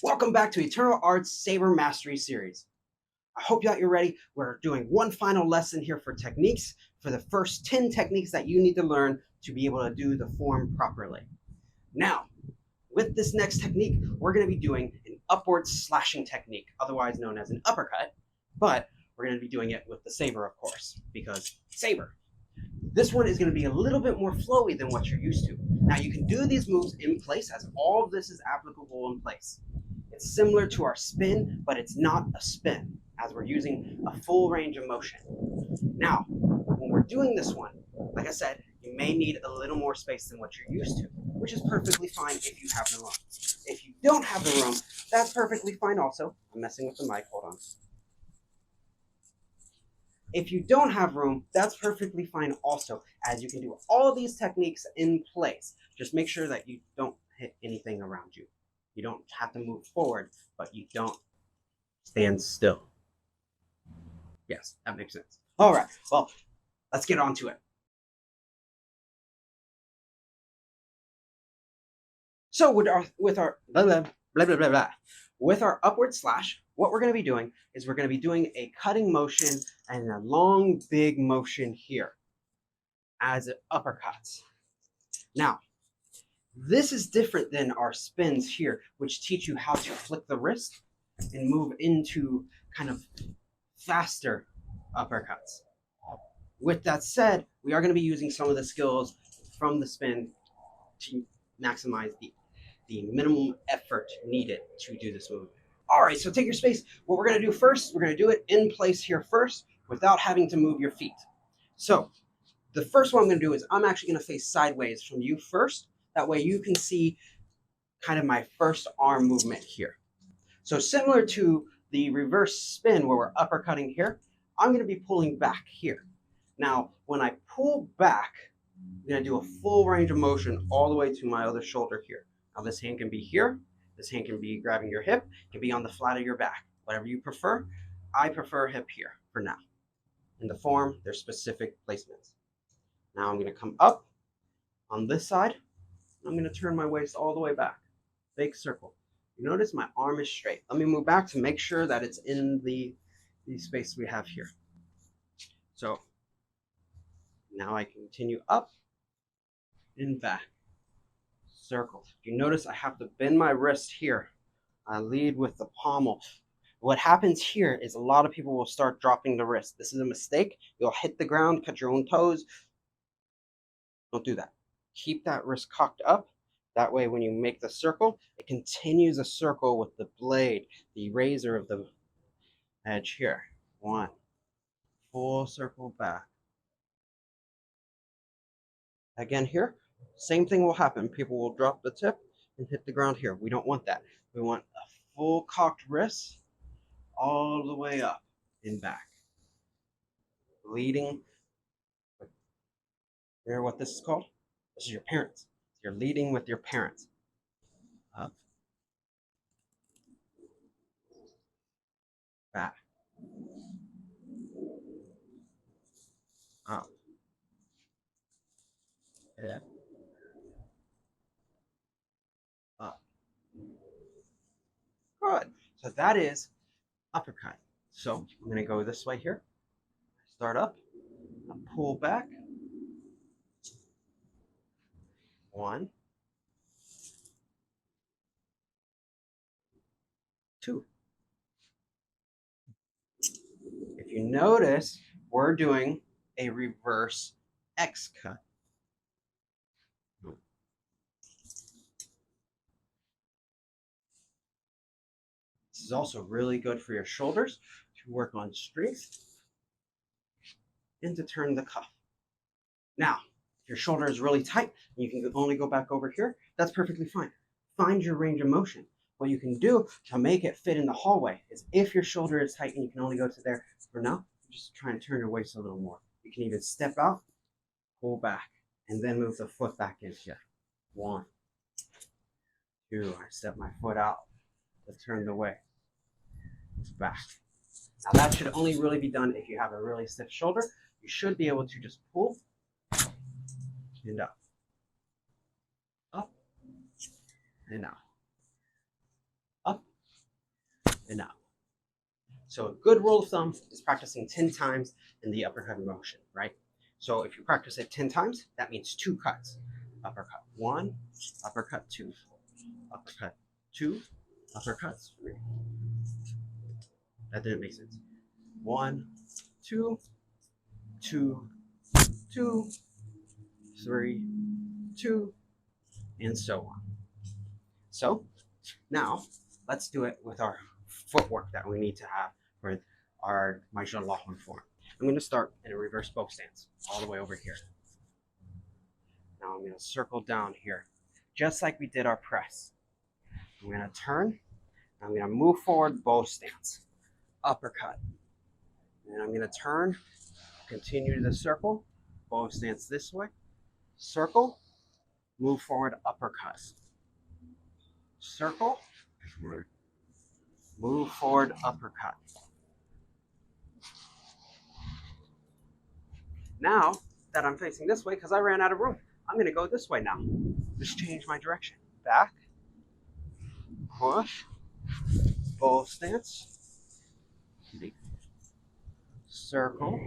Welcome back to Eternal Arts Saber Mastery Series. I hope that you're ready. We're doing one final lesson here for techniques, for the first 10 techniques that you need to learn to be able to do the form properly. Now, with this next technique, we're going to be doing an upward slashing technique, otherwise known as an uppercut, but we're going to be doing it with the saber, of course, because saber. This one is going to be a little bit more flowy than what you're used to. Now, you can do these moves in place as all of this is applicable in place. It's similar to our spin, but it's not a spin, as we're using a full range of motion. Now, when we're doing this one, like I said, you may need a little more space than what you're used to, which is perfectly fine if you have the room. If you don't have the room, that's perfectly fine also. I'm messing with the mic, hold on. If you don't have room, that's perfectly fine also, as you can do all these techniques in place. Just make sure that you don't hit anything around you. You don't have to move forward, but you don't stand still. Yes, that makes sense. All right, well, let's get on to it. So with our blah, blah, blah, blah, blah, blah. With our upward slash, what we're going to be doing is we're going to be doing a cutting motion and a long, big motion here as uppercuts. Now, this is different than our spins here, which teach you how to flick the wrist and move into kind of faster uppercuts. With that said, we are going to be using some of the skills from the spin to maximize the minimum effort needed to do this move. All right, so take your space. What we're going to do first, we're going to do it in place here first without having to move your feet. So the first one I'm going to do is I'm actually going to face sideways from you first. That way you can see kind of my first arm movement here. So similar to the reverse spin where we're uppercutting here, I'm going to be pulling back here. Now, when I pull back, I'm going to do a full range of motion all the way to my other shoulder here. Now, this hand can be here. This hand can be grabbing your hip. It can be on the flat of your back. Whatever you prefer. I prefer hip here for now. In the form, there's specific placements. Now I'm going to come up on this side. I'm going to turn my waist all the way back. Big circle. You notice my arm is straight. Let me move back to make sure that it's in the space we have here. So now I continue up and back. Circle. You notice I have to bend my wrist here. I lead with the pommel. What happens here is a lot of people will start dropping the wrist. This is a mistake. You'll hit the ground, cut your own toes. Don't do that. Keep that wrist cocked up. That way, when you make the circle, it continues a circle with the blade, the razor of the edge here. One. Full circle back. Again here, same thing will happen. People will drop the tip and hit the ground here. We don't want that. We want a full cocked wrist all the way up and back. Leading. Hear what this is called? This is your parents. You're leading with your parents. Up. Back. Up. Yeah. Up. Good. So that is uppercut. So I'm going to go this way here. Start up. Pull back. One. Two. If you notice, we're doing a reverse X cut. This is also really good for your shoulders to work on strength and to turn the cuff. Now, if your shoulder is really tight and you can only go back over here, that's perfectly fine. Find your range of motion. What you can do to make it fit in the hallway is if your shoulder is tight and you can only go to there for now, just try and turn your waist a little more. You can even step out, pull back, and then move the foot back in here. One, two, I step my foot out to turn the way. Back. Now that should only really be done if you have a really stiff shoulder. You should be able to just pull and up. Up and out. Up and up. So a good rule of thumb is practicing 10 times in the uppercut motion, right? So if you practice it 10 times, that means 2 cuts. Uppercut 1, uppercut 2, uppercut 2, uppercut 3. That didn't make sense. 1, 2, 2, 2, 3, 2, and so on. So now let's do it with our footwork that we need to have for our Major Lachlan form. I'm going to start in a reverse bow stance all the way over here. Now I'm going to circle down here, just like we did our press. I'm going to turn. I'm going to move forward, bow stance, uppercut. And I'm going to turn, continue the circle, bow stance this way, circle, move forward, uppercut. Circle, move forward, uppercut. Now that I'm facing this way, because I ran out of room, I'm going to go this way now. Just change my direction. Back, push, bow stance, circle,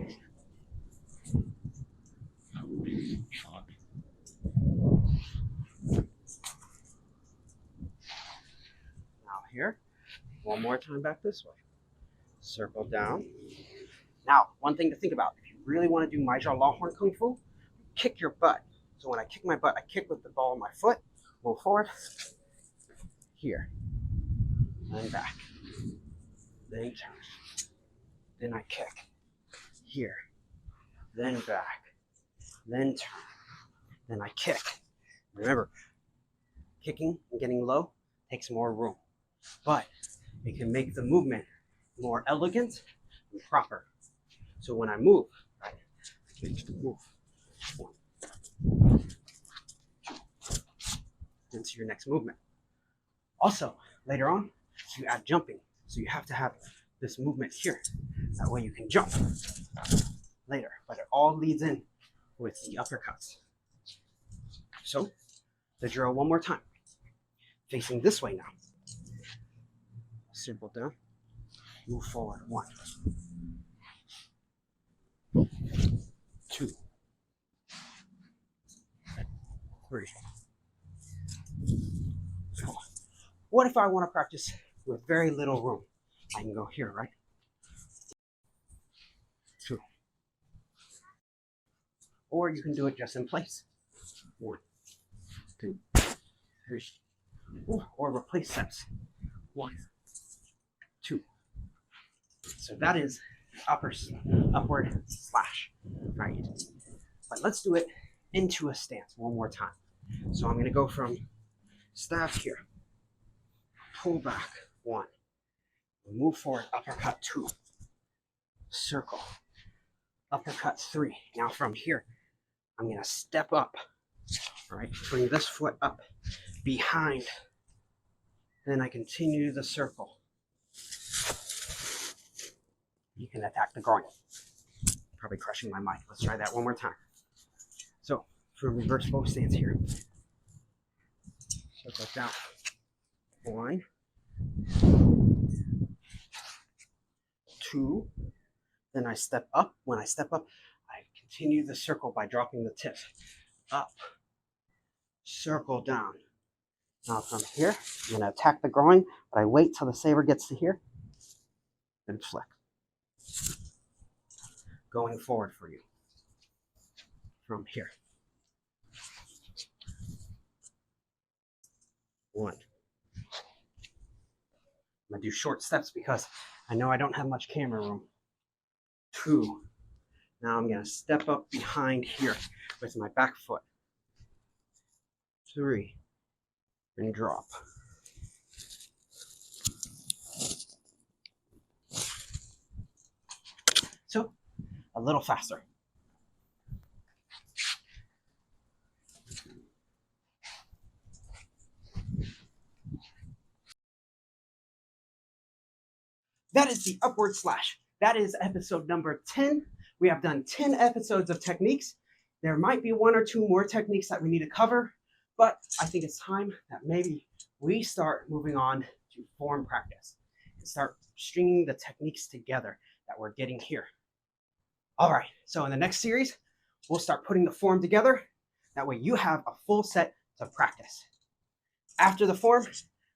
now here, one more time back this way. Circle down. Now, one thing to think about, if you really want to do Major Longhorn Kung Fu, kick your butt. So when I kick my butt, I kick with the ball of my foot, move forward, here, then back, then turn, then I kick, here, then back, then turn, then I kick. Remember, kicking and getting low takes more room, but it can make the movement more elegant and proper. So when I move, right, I can move. 1, 2, into your next movement. Also, later on, you add jumping. So you have to have this movement here. That way you can jump later. But it all leads in with the uppercuts. So, the drill one more time. Facing this way now. Circle down. Move forward. 1, 2, 3, 4. What if I want to practice with very little room? I can go here, right? 2. Or you can do it just in place. 1, 2, 3. Or replace steps. 1, 2. So that is upward slash, right? But let's do it into a stance one more time. So I'm going to go from staff here, pull back 1, move forward, uppercut 2, circle, uppercut 3. Now from here, I'm going to step up, right? Bring this foot up behind. Then I continue the circle. You can attack the groin. Probably crushing my mic. Let's try that one more time. So, for reverse bow stance here. Circle down. 1, 2. Then I step up. When I step up, I continue the circle by dropping the tips. Up. Circle down. Now from here, I'm going to attack the groin, but I wait till the saber gets to here, then flick. Going forward for you. From here. 1. I'm going to do short steps because I know I don't have much camera room. 2. Now I'm going to step up behind here with my back foot. 3. And drop. So, a little faster. That is the upward slash. That is episode number 10. We have done 10 episodes of techniques. There might be 1 or 2 more techniques that we need to cover, but I think it's time that maybe we start moving on to form practice. and start stringing the techniques together that we're getting here. All right, so in the next series, we'll start putting the form together. That way you have a full set to practice. After the form,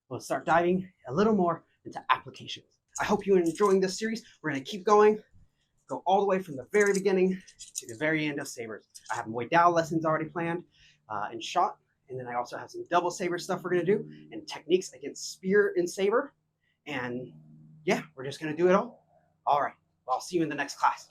we'll start diving a little more into applications. I hope you're enjoying this series. We're going to keep going, go all the way from the very beginning to the very end of sabers. I have Muay Dao lessons already planned and shot, and then I also have some double saber stuff we're going to do and techniques against spear and saber. And yeah, we're just going to do it all. All right, well, I'll see you in the next class.